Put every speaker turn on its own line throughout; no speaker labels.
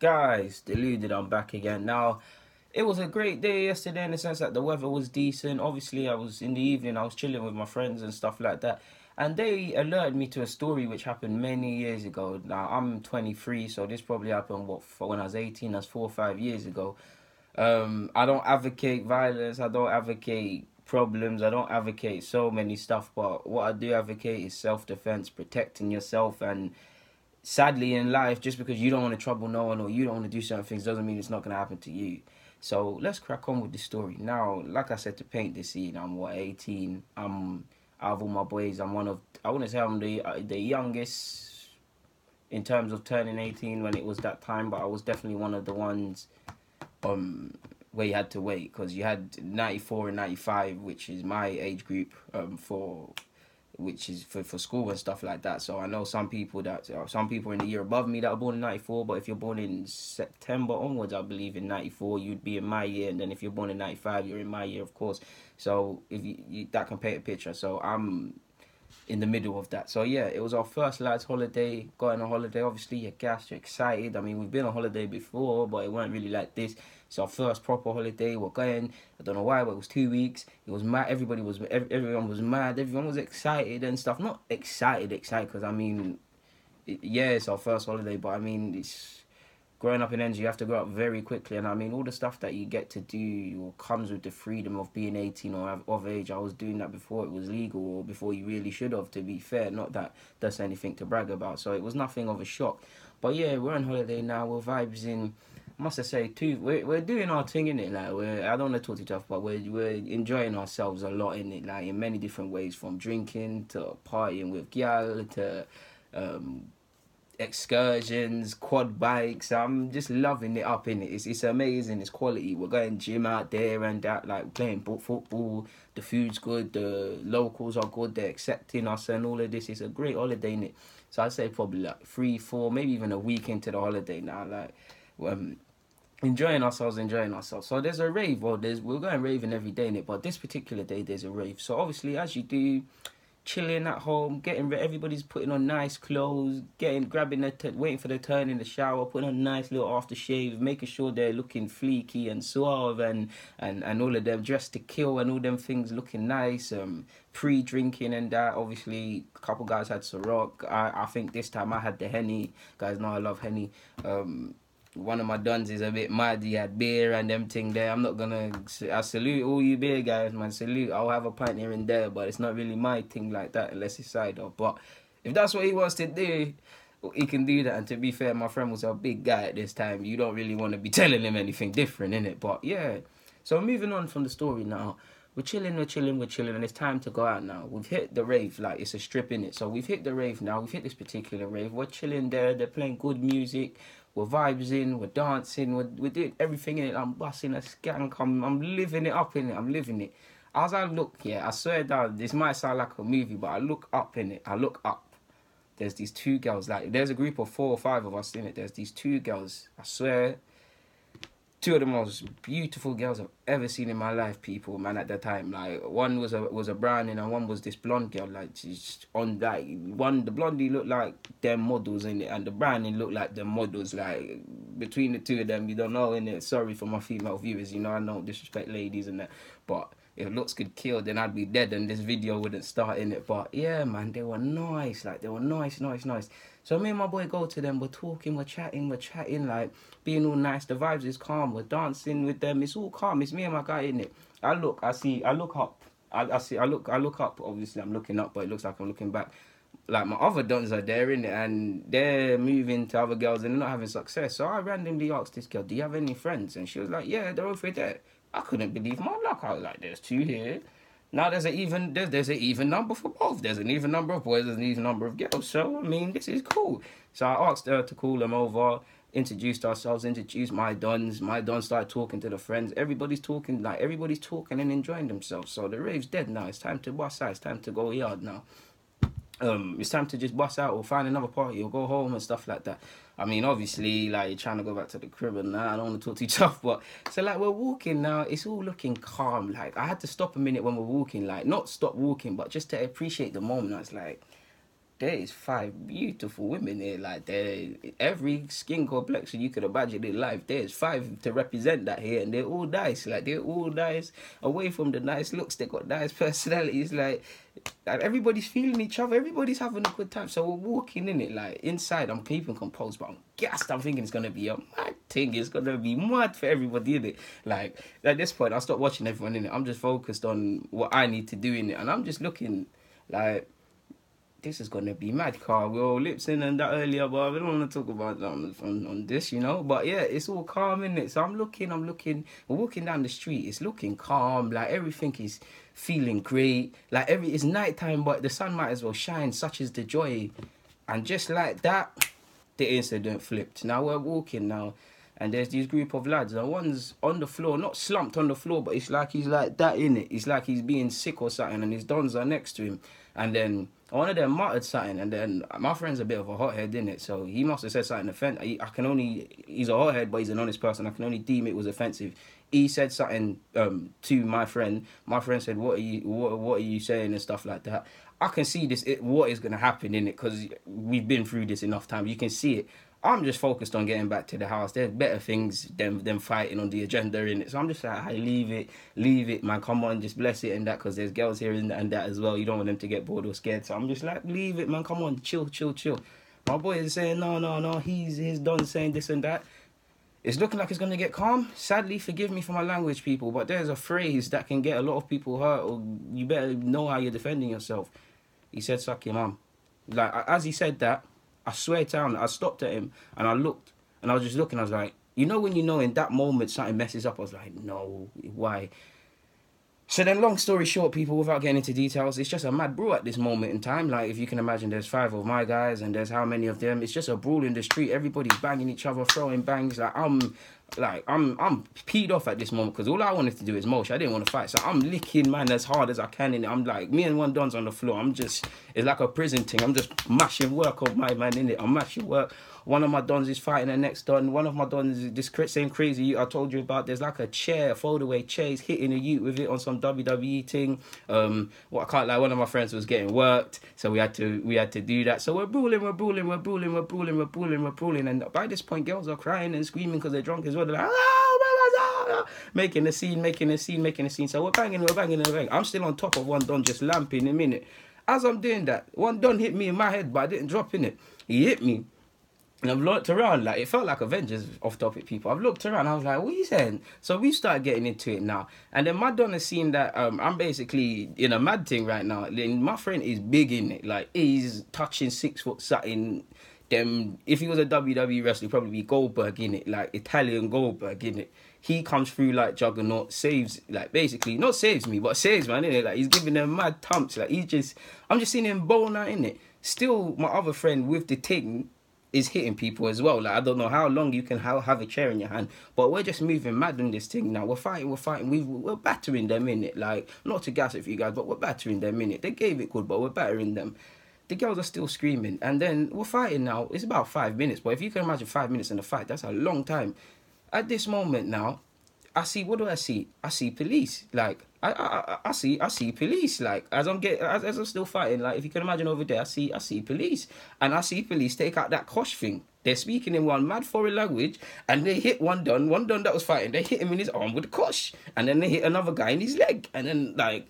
Guys, deluded, I'm back again. Now, it was a great day yesterday in the sense that the weather was decent. Obviously, I was in the evening, I was chilling with my friends and stuff like that. And they alerted me to a story which happened many years ago. Now, I'm 23, so this probably happened, when I was 18, that's 4 or 5 years ago. I don't advocate violence, I don't advocate problems, I don't advocate so many stuff, but what I do advocate is self defense, protecting yourself, and sadly in life, just because you don't want to trouble no one or you don't want to do certain things doesn't mean it's not going to happen to you. So let's crack on with the story. Now, like I said, to paint the scene, I'm 18. I'm out of all my boys. I'm one of, I wouldn't say I'm the youngest in terms of turning 18 when it was that time, but I was definitely one of the ones where you had to wait because you had 94 and 95, which is my age group, for which is for school and stuff like that. So I know some people in the year above me that were born in 94, but if you're born in September onwards, I believe in 94, you'd be in my year, and then if you're born in 95, you're in my year, of course. So if that can paint a picture. So I'm in the middle of that. So yeah, it was our first lads holiday. Got on a holiday. Obviously, you're gassed, you're excited. I mean, we've been on holiday before, but it weren't really like this. It's our first proper holiday. We're going. I don't know why, but it was 2 weeks. It was mad. Everyone was mad. Everyone was excited and stuff. Not excited, because I mean, yeah, it's our first holiday, but I mean, it's growing up in NG, you have to grow up very quickly. And I mean, all the stuff that you get to do or comes with the freedom of being 18 or of age. I was doing that before it was legal or before you really should have, to be fair. Not that that's anything to brag about. So it was nothing of a shock. But yeah, we're on holiday now. We're vibes in. Must I say too? We're doing our thing in it. Like I don't want to talk too tough, but we're enjoying ourselves a lot in it. Like in many different ways, from drinking to partying with gyal to um, excursions, quad bikes. I'm just loving it up in it. It's amazing. It's quality. We're going gym out there and that, like playing football. The food's good. The locals are good. They're accepting us and all of this. It's a great holiday in it. So I'd say probably like 3, 4, maybe even a week into the holiday now. Like, um, enjoying ourselves. So there's a rave. Well, we're going raving every day in it, but this particular day there's a rave. So obviously, as you do, chilling at home, everybody's putting on nice clothes, grabbing waiting for their turn in the shower, putting on nice little aftershave, making sure they're looking fleeky and suave, and all of them dressed to kill and all them things looking nice. Pre-drinking and that. Obviously, a couple guys had Ciroc. I think this time I had the Henny. Guys know I love Henny. One of my duns is a bit mad. He had beer and them thing there. I'm not gonna. I salute all you beer guys, man. Salute. I'll have a pint here and there, but it's not really my thing like that unless it's cider. But if that's what he wants to do, he can do that. And to be fair, my friend was a big guy at this time. You don't really want to be telling him anything different, innit? But yeah. So moving on from the story now. We're chilling, and it's time to go out now. We've hit the rave, like it's a strip in it. So we've hit the rave now. We've hit this particular rave. We're chilling there. They're playing good music. We're vibes in. We're dancing. We're doing everything in it. I'm busting a skank. I'm living it up in it. I'm living it. As I look, yeah, I swear down. This might sound like a movie, but I look up in it. I look up. There's these two girls. Like there's a group of 4 or 5 of us in it. There's these two girls. I swear, two of the most beautiful girls I've ever seen in my life, people, man, at the time. Like one was a brownie and one was this blonde girl. Like she's on like the blondie looked like them models in it and the brownie looked like them models. Like between the two of them, you don't know in it. Sorry for my female viewers, I don't disrespect ladies and that. But if looks could kill, then I'd be dead and this video wouldn't start in it. But yeah, man, they were nice. Like they were nice, nice, nice. So me and my boy go to them, we're talking, we're chatting, like being all nice. The vibes is calm. We're dancing with them. It's all calm. It's me and my guy in it. I look up. I look up. Obviously, I'm looking up, but it looks like I'm looking back. Like my other dons are there in it, and they're moving to other girls and they're not having success. So I randomly asked this girl, "Do you have any friends?" And she was like, "Yeah, they're over there." I couldn't believe my luck. I was like, "There's two here." Now there's an even number for both. There's an even number of boys, there's an even number of girls. So I mean, this is cool. So I asked her to call them over, introduced ourselves, introduced my dons. My dons started talking to the friends. Everybody's talking and enjoying themselves. So the rave's dead now. It's time to bust out. It's time to go yard now. It's time to just bust out or find another party or go home and stuff like that. I mean, obviously, like you're trying to go back to the crib and that. I don't want to talk too tough, but so like we're walking now. It's all looking calm. Like I had to stop a minute when we're walking, like not stop walking, but just to appreciate the moment. I was like, there is 5 beautiful women here. Like, there, every skin complexion you could imagine in life, there's 5 to represent that here, and they're all nice. Like, they're all nice. Away from the nice looks, they got nice personalities. Like everybody's feeling each other. Everybody's having a good time. So we're walking in it. Like, inside, I'm keeping composed, but I'm gassed. I'm thinking it's gonna be a mad thing. It's gonna be mad for everybody in it. Like, at this point, I stopped watching everyone in it. I'm just focused on what I need to do in it, and I'm just looking like, this is gonna be mad, car. We were lip syncing and that earlier, but we don't want to talk about that on this, you know. But yeah, it's all calm in it. So I'm looking. We're walking down the street. It's looking calm. Like, everything is feeling great. Like, it's nighttime, but the sun might as well shine. Such is the joy. And just like that, the incident flipped. Now we're walking now, and there's this group of lads, and one's on the floor, not slumped on the floor, but it's like he's like that in it. It's like he's being sick or something, and his dons are next to him. And then one of them muttered something, and then my friend's a bit of a hothead, in it, so he must have said something offensive. He's a hothead, but he's an honest person. I can only deem it was offensive. He said something to my friend. My friend said, what are you saying, and stuff like that. I can see what is going to happen in it, because we've been through this enough times. You can see it. I'm just focused on getting back to the house. There's better things than fighting on the agenda in it. So I'm just like, hey, leave it, man. Come on, just bless it and that, because there's girls here and that as well. You don't want them to get bored or scared. So I'm just like, leave it, man. Come on, chill. My boy is saying, no. He's done saying this and that. It's looking like it's going to get calm. Sadly, forgive me for my language, people, but there's a phrase that can get a lot of people hurt, or you better know how you're defending yourself. He said, suck your mum. Like, as he said that, I swear down, I stopped at him and I looked, and I was just looking. I was like, you know, when you know in that moment something messes up, I was like, no, why? So then, long story short, people, without getting into details, it's just a mad brawl at this moment in time. Like, if you can imagine, there's 5 of my guys and there's how many of them. It's just a brawl in the street. Everybody's banging each other, throwing bangs. I'm peed off at this moment, because all I wanted to do is mosh. I didn't want to fight, so I'm licking man as hard as I can in it. I'm like, me and one don's on the floor. It's like a prison thing. I'm just mashing work of my man in it. I'm mashing work. One of my dons is fighting the next don. One of my dons is this same crazy ute I told you about. There's like a chair, a foldaway chair. He's hitting a ute with it on some WWE thing. What I can't lie, one of my friends was getting worked, so we had to do that. So we're brawling, and by this point, girls are crying and screaming because they're drunk as well. They're like, oh, making a scene. So we're banging. I'm still on top of one don, just lamping him in it. As I'm doing that, one don hit me in my head, but I didn't drop in it. He hit me. And I've looked around, like, it felt like Avengers off-topic people. I've looked around, I was like, what are you saying? So we started getting into it now. And then my don has seen that I'm basically in a mad thing right now. Then my friend is big in it. Like, he's touching 6 foot something. If he was a WWE wrestler, he'd probably be Goldberg in it, like Italian Goldberg in it. He comes through like Juggernaut, saves, like, basically, not saves me, but saves, man, innit? Like, he's giving them mad thumps. Like, I'm just seeing him bone out in it. Still, my other friend with the thing is hitting people as well. Like, I don't know how long you can have a chair in your hand, but we're just moving mad on this thing now. We're fighting. We're battering them in it. Like, not to gas it for you guys, but we're battering them in it. They gave it good, but we're battering them. The girls are still screaming, and then we're fighting now. It's about 5 minutes, but if you can imagine 5 minutes in a fight, that's a long time. At this moment now, what do I see? I see police. Like, I see police. Like, as I'm still fighting, like, if you can imagine over there, I see police. And I see police take out that kosh thing. They're speaking in one mad foreign language, and they hit one don that was fighting. They hit him in his arm with the kosh, and then they hit another guy in his leg. And then, like,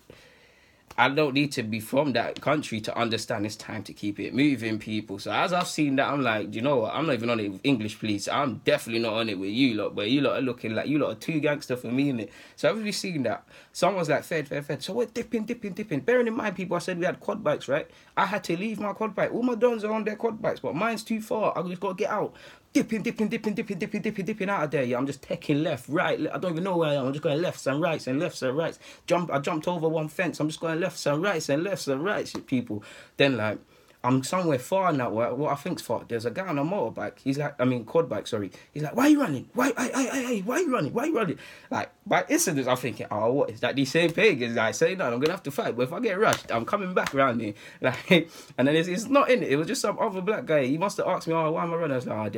I don't need to be from that country to understand it's time to keep it moving, people. So as I've seen that, I'm like, you know what? I'm not even on it with English police. I'm definitely not on it with you lot, but you lot are looking like you lot are too gangster for me, innit? So I've really seen that. Someone's like, fed. So we're dipping. Bearing in mind, people, I said we had quad bikes, right? I had to leave my quad bike. All my dons are on their quad bikes, but mine's too far. I just got to get out. Dipping out of there. Yeah, I'm just taking left, right. I don't even know where I am. I'm just going lefts and rights and lefts and rights. I jumped over one fence. I'm just going lefts and rights and lefts and rights, people. Then, like, I'm somewhere far now, what I think's far. There's a guy on a motorbike. He's like, quad bike, sorry. He's like, why are you running? Why are you running? Like, by incidents, I'm thinking, oh, what is that? The same pig is like, say no, I'm going to have to fight. But if I get rushed, I'm coming back around here. Like, and then it's not in it. It was just some other black guy. He must have asked me, oh, why am I running? I was like,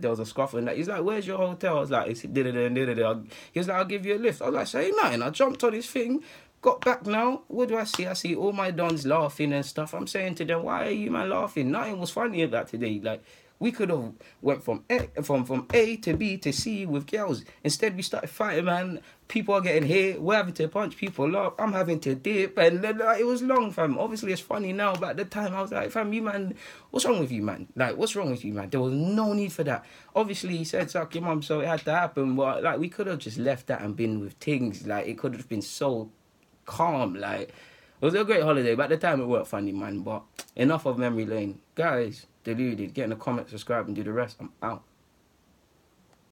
there was a scuffle. And that. He's like, where's your hotel? I was like, he was like, I'll give you a lift. I was like, say nothing. I jumped on his thing. Got back now. What do I see? I see all my dons laughing and stuff. I'm saying to them, why are you man laughing? Nothing was funny about today. Like, we could have went from A to B to C with girls. Instead, we started fighting, man. People are getting hit. We're having to punch people up. I'm having to dip. And like, it was long, fam. Obviously, it's funny now. But at the time, I was like, fam, you man, what's wrong with you, man? Like, what's wrong with you, man? There was no need for that. Obviously, he said, suck your mum, so it had to happen. But, like, we could have just left that and been with things. Like, it could have been so calm. Like, it was a great holiday, but at the time it weren't funny, man. But enough of memory lane. Guys, deluded. Get in the comments, subscribe, and do the rest. I'm out.